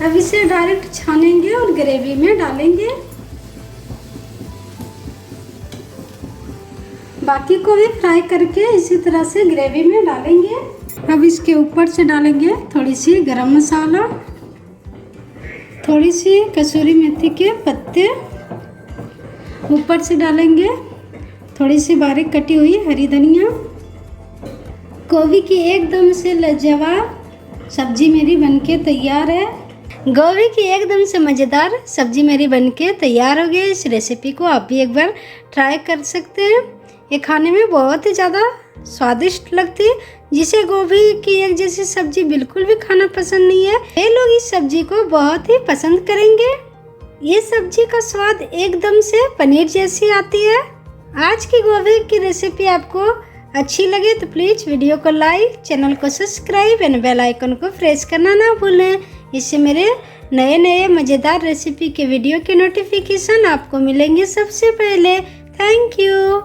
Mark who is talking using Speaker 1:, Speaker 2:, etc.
Speaker 1: अब इसे डायरेक्ट छानेंगे और ग्रेवी में डालेंगे। बाकी को भी फ्राई करके इसी तरह से ग्रेवी में डालेंगे। अब इसके ऊपर से डालेंगे थोड़ी सी गरम मसाला, थोड़ी सी कसूरी मेथी के पत्ते, ऊपर से डालेंगे थोड़ी सी बारीक कटी हुई हरी धनिया। गोभी की एकदम से लाजवाब सब्जी मेरी बनके तैयार है। गोभी की एकदम से मज़ेदार सब्जी मेरी बनके तैयार हो गई। इस रेसिपी को आप भी एक बार ट्राई कर सकते हैं। ये खाने में बहुत ही ज़्यादा स्वादिष्ट लगती है। जिसे गोभी की एक जैसी सब्जी बिल्कुल भी खाना पसंद नहीं है, वे लोग इस सब्जी को बहुत ही पसंद करेंगे। ये सब्जी का स्वाद एकदम से पनीर जैसी आती है। आज की गोभी की रेसिपी आपको अच्छी लगे तो प्लीज़ वीडियो को लाइक, चैनल को सब्सक्राइब एंड बेल आइकन को प्रेस करना ना भूलें। इससे मेरे नए नए मज़ेदार रेसिपी के वीडियो के नोटिफिकेशन आपको मिलेंगे सबसे पहले। Thank you.